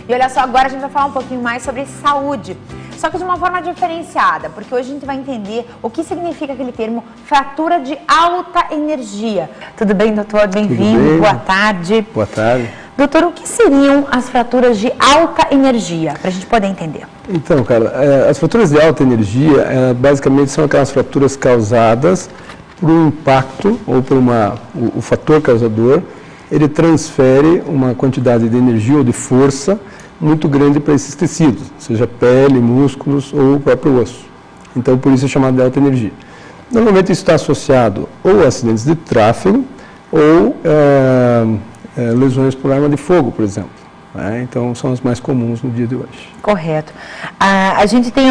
E olha só, agora a gente vai falar um pouquinho mais sobre saúde, só que de uma forma diferenciada, porque hoje a gente vai entender o que significa aquele termo fratura de alta energia. Tudo bem, doutor? Bem-vindo, boa tarde. Boa tarde. Doutor, o que seriam as fraturas de alta energia, para a gente poder entender? Então, cara, as fraturas de alta energia, basicamente, são aquelas fraturas causadas por um impacto ou por o fator causador. Ele transfere uma quantidade de energia ou de força muito grande para esses tecidos, seja pele, músculos ou o próprio osso. Então, por isso é chamado de alta energia. Normalmente isso está associado ou a acidentes de tráfego ou lesões por arma de fogo, por exemplo. Então, são as mais comuns no dia de hoje. Correto. A gente tem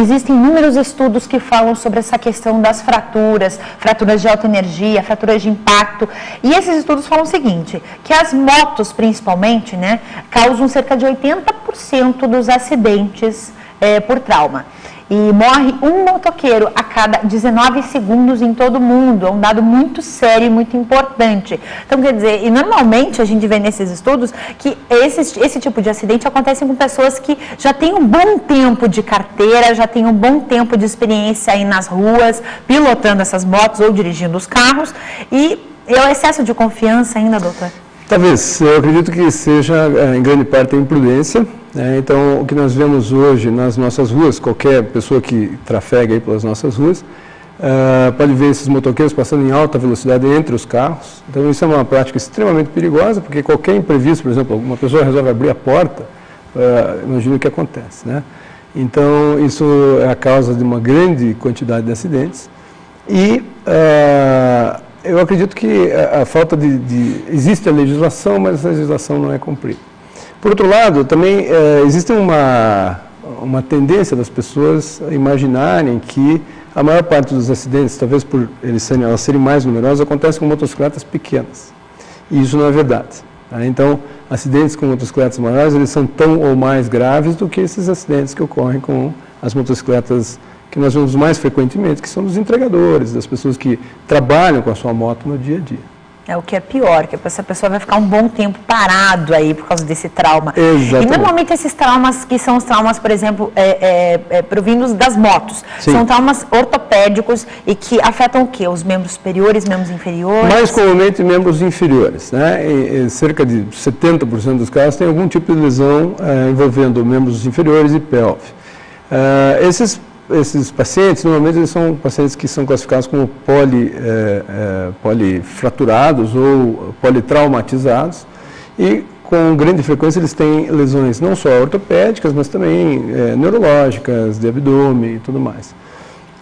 existem inúmeros estudos que falam sobre essa questão das fraturas de alta energia, fraturas de impacto. E esses estudos falam o seguinte, que as motos, principalmente, né, causam cerca de 80% dos acidentes por trauma. E morre um motoqueiro a cada 19 segundos em todo o mundo. É um dado muito sério e muito importante. Então, quer dizer, e normalmente a gente vê nesses estudos que esse tipo de acidente acontece com pessoas que já têm um bom tempo de carteira, já têm um bom tempo de experiência aí nas ruas, pilotando essas motos ou dirigindo os carros. E é o excesso de confiança ainda, doutor? Talvez, eu acredito que seja, em grande parte, a imprudência. Então, o que nós vemos hoje nas nossas ruas, qualquer pessoa que trafega aí pelas nossas ruas, pode ver esses motoqueiros passando em alta velocidade entre os carros. Então, isso é uma prática extremamente perigosa, porque qualquer imprevisto, por exemplo, uma pessoa resolve abrir a porta, imagina o que acontece, né? Então, isso é a causa de uma grande quantidade de acidentes. E eu acredito que a falta existe a legislação, mas a legislação não é cumprida. Por outro lado, também existe uma tendência das pessoas a imaginarem que a maior parte dos acidentes, talvez por elas serem mais numerosas, acontece com motocicletas pequenas. E isso não é verdade. Então, acidentes com motocicletas maiores, eles são tão ou mais graves do que esses acidentes que ocorrem com as motocicletas que nós vemos mais frequentemente, que são dos entregadores, das pessoas que trabalham com a sua moto no dia a dia. É o que é pior, que essa pessoa vai ficar um bom tempo parado aí por causa desse trauma. Exatamente. E normalmente esses traumas, que são os traumas, por exemplo, provindos das motos, Sim. São traumas ortopédicos e que afetam o quê? Os membros superiores, membros inferiores? Mais comumente membros inferiores, né? Em cerca de 70% dos casos tem algum tipo de lesão envolvendo membros inferiores e pelve. Esses pacientes, normalmente, eles são pacientes que são classificados como polifraturados ou politraumatizados e, com grande frequência, eles têm lesões não só ortopédicas, mas também neurológicas, de abdômen e tudo mais.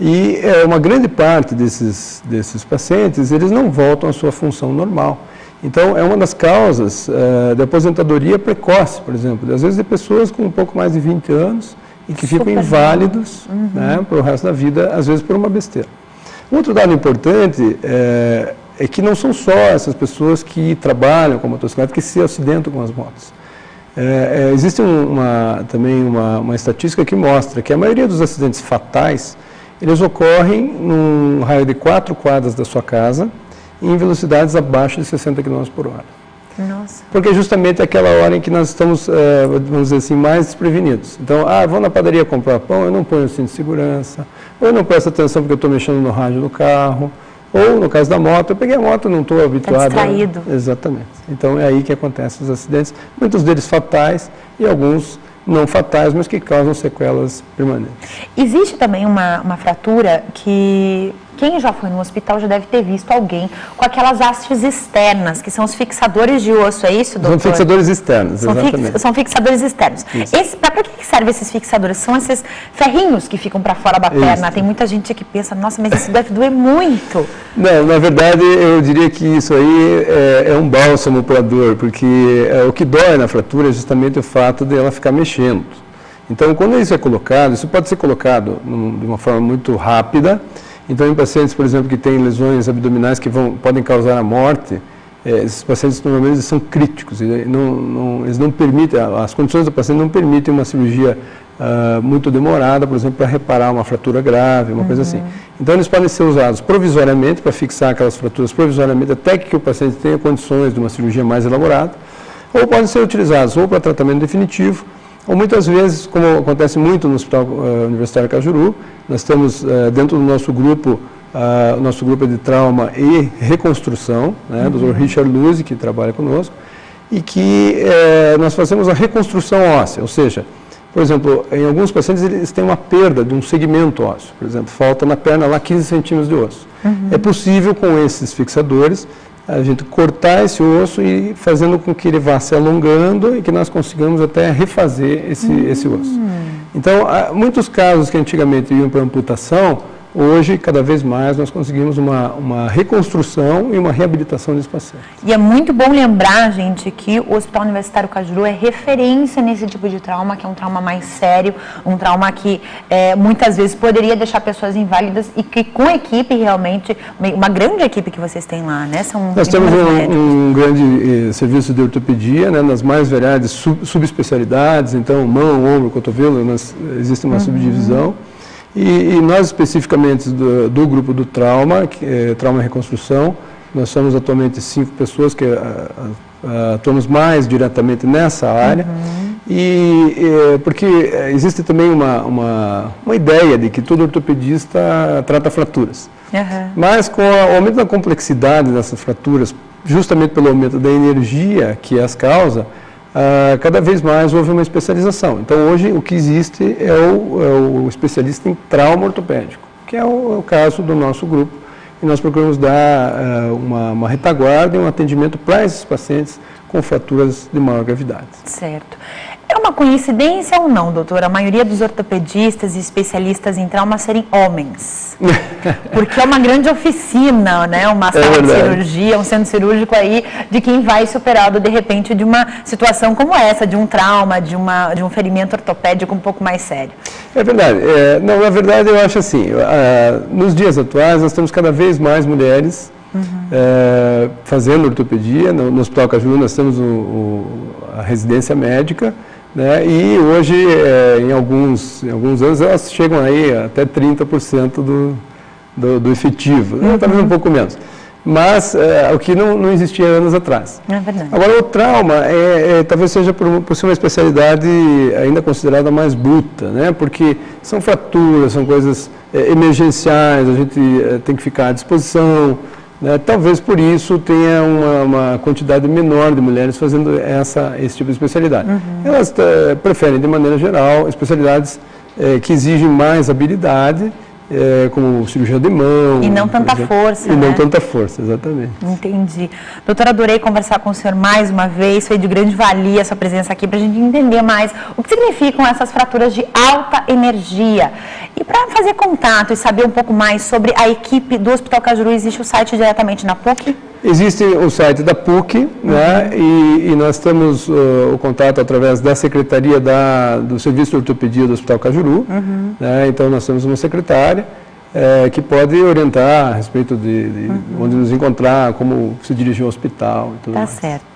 E uma grande parte desses pacientes, eles não voltam à sua função normal. Então, é uma das causas da aposentadoria precoce, por exemplo, às vezes de pessoas com um pouco mais de 20 anos, e que ficam inválidos para o resto da vida, às vezes por uma besteira. Um outro dado importante é que não são só essas pessoas que trabalham com motocicleta que se acidentam com as motos. Existe também uma estatística que mostra que a maioria dos acidentes fatais, eles ocorrem num raio de 4 quadras da sua casa, em velocidades abaixo de 60 km por hora. Nossa. Porque é justamente aquela hora em que nós estamos, vamos dizer assim, mais desprevenidos. Então, vou na padaria comprar pão, eu não ponho o cinto de segurança, ou eu não presto atenção porque eu estou mexendo no rádio do carro, ou no caso da moto, eu peguei a moto, não estou habituado. Está distraído. Exatamente. Então, é aí que acontecem os acidentes, muitos deles fatais e alguns não fatais, mas que causam sequelas permanentes. Existe também uma fratura que quem já foi no hospital já deve ter visto alguém com aquelas hastes externas, que são os fixadores de osso, é isso, doutor? São fixadores externos, exatamente. São fixadores externos. Para que servem esses fixadores? São esses ferrinhos que ficam para fora da perna. Tem muita gente que pensa, nossa, mas isso deve doer muito. Não, na verdade, eu diria que isso aí é um bálsamo para a dor, porque o que dói na fratura é justamente o fato de ela ficar mexendo. Então, quando isso é colocado, isso pode ser colocado de uma forma muito rápida. Então, em pacientes, por exemplo, que têm lesões abdominais que podem causar a morte, esses pacientes normalmente são críticos, eles não permitem, as condições do paciente não permitem uma cirurgia muito demorada, por exemplo, para reparar uma fratura grave, uma coisa assim. Então, eles podem ser usados provisoriamente, para fixar aquelas fraturas provisoriamente, até que o paciente tenha condições de uma cirurgia mais elaborada, ou podem ser utilizados ou para tratamento definitivo, ou muitas vezes, como acontece muito no Hospital Universitário Cajuru, nós temos dentro do nosso grupo, o nosso grupo é de trauma e reconstrução, né, do Dr. Richard Luzzi, que trabalha conosco, e que nós fazemos a reconstrução óssea, ou seja, por exemplo, em alguns pacientes eles têm uma perda de um segmento ósseo, por exemplo, falta na perna lá 15 centímetros de osso. É possível com esses fixadores a gente cortar esse osso e fazendo com que ele vá se alongando e que nós consigamos até refazer esse osso. Então, há muitos casos que antigamente iam para amputação, hoje, cada vez mais, nós conseguimos uma reconstrução e uma reabilitação desse paciente. E é muito bom lembrar, gente, que o Hospital Universitário Cajuru é referência nesse tipo de trauma, que é um trauma mais sério, um trauma que muitas vezes poderia deixar pessoas inválidas e que com a equipe realmente, uma grande equipe que vocês têm lá, né? Nós temos um grande serviço de ortopedia, né, nas mais variadas subespecialidades, então mão, ombro, cotovelo, existe uma subdivisão. E nós, especificamente do grupo do trauma, que é trauma e reconstrução, nós somos atualmente 5 pessoas que atuamos mais diretamente nessa área, porque existe também uma ideia de que todo ortopedista trata fraturas. Mas com o aumento da complexidade dessas fraturas, justamente pelo aumento da energia que as causa, cada vez mais houve uma especialização. Então, hoje, o que existe é o especialista em trauma ortopédico, que é o caso do nosso grupo. E nós procuramos dar uma retaguarda e um atendimento para esses pacientes com fraturas de maior gravidade. Certo. É uma coincidência ou não, doutora, a maioria dos ortopedistas e especialistas em trauma serem homens? Porque é uma grande oficina, né? Uma sala de cirurgia, um centro cirúrgico aí, de quem vai ser operado de repente de uma situação como essa, de um trauma, de um ferimento ortopédico um pouco mais sério. É verdade. Não, na verdade, eu acho assim, nos dias atuais nós temos cada vez mais mulheres fazendo ortopedia. No Hospital Cajuru nós temos a residência médica, né, e hoje, em alguns anos, elas chegam aí até 30% do efetivo, talvez um pouco menos. Mas o que não existia anos atrás. É verdade. Agora, o trauma talvez seja por ser uma especialidade ainda considerada mais bruta, né, porque são fraturas, são coisas emergenciais, a gente tem que ficar à disposição. Talvez por isso tenha uma quantidade menor de mulheres fazendo esse tipo de especialidade. Elas preferem, de maneira geral, especialidades que exigem mais habilidade, como cirurgia de mão. E não tanta força, né? E não tanta força, exatamente. Entendi. Doutora, adorei conversar com o senhor mais uma vez, foi de grande valia a sua presença aqui para a gente entender mais o que significam essas fraturas de alta energia. E para fazer contato e saber um pouco mais sobre a equipe do Hospital Cajuru, existe o site diretamente na PUC? Existe o site da PUC, né, e nós temos o contato através da Secretaria do Serviço de Ortopedia do Hospital Cajuru. Né, então, nós temos uma secretária que pode orientar a respeito de onde nos encontrar, como se dirigir ao hospital e tudo mais. Tá certo.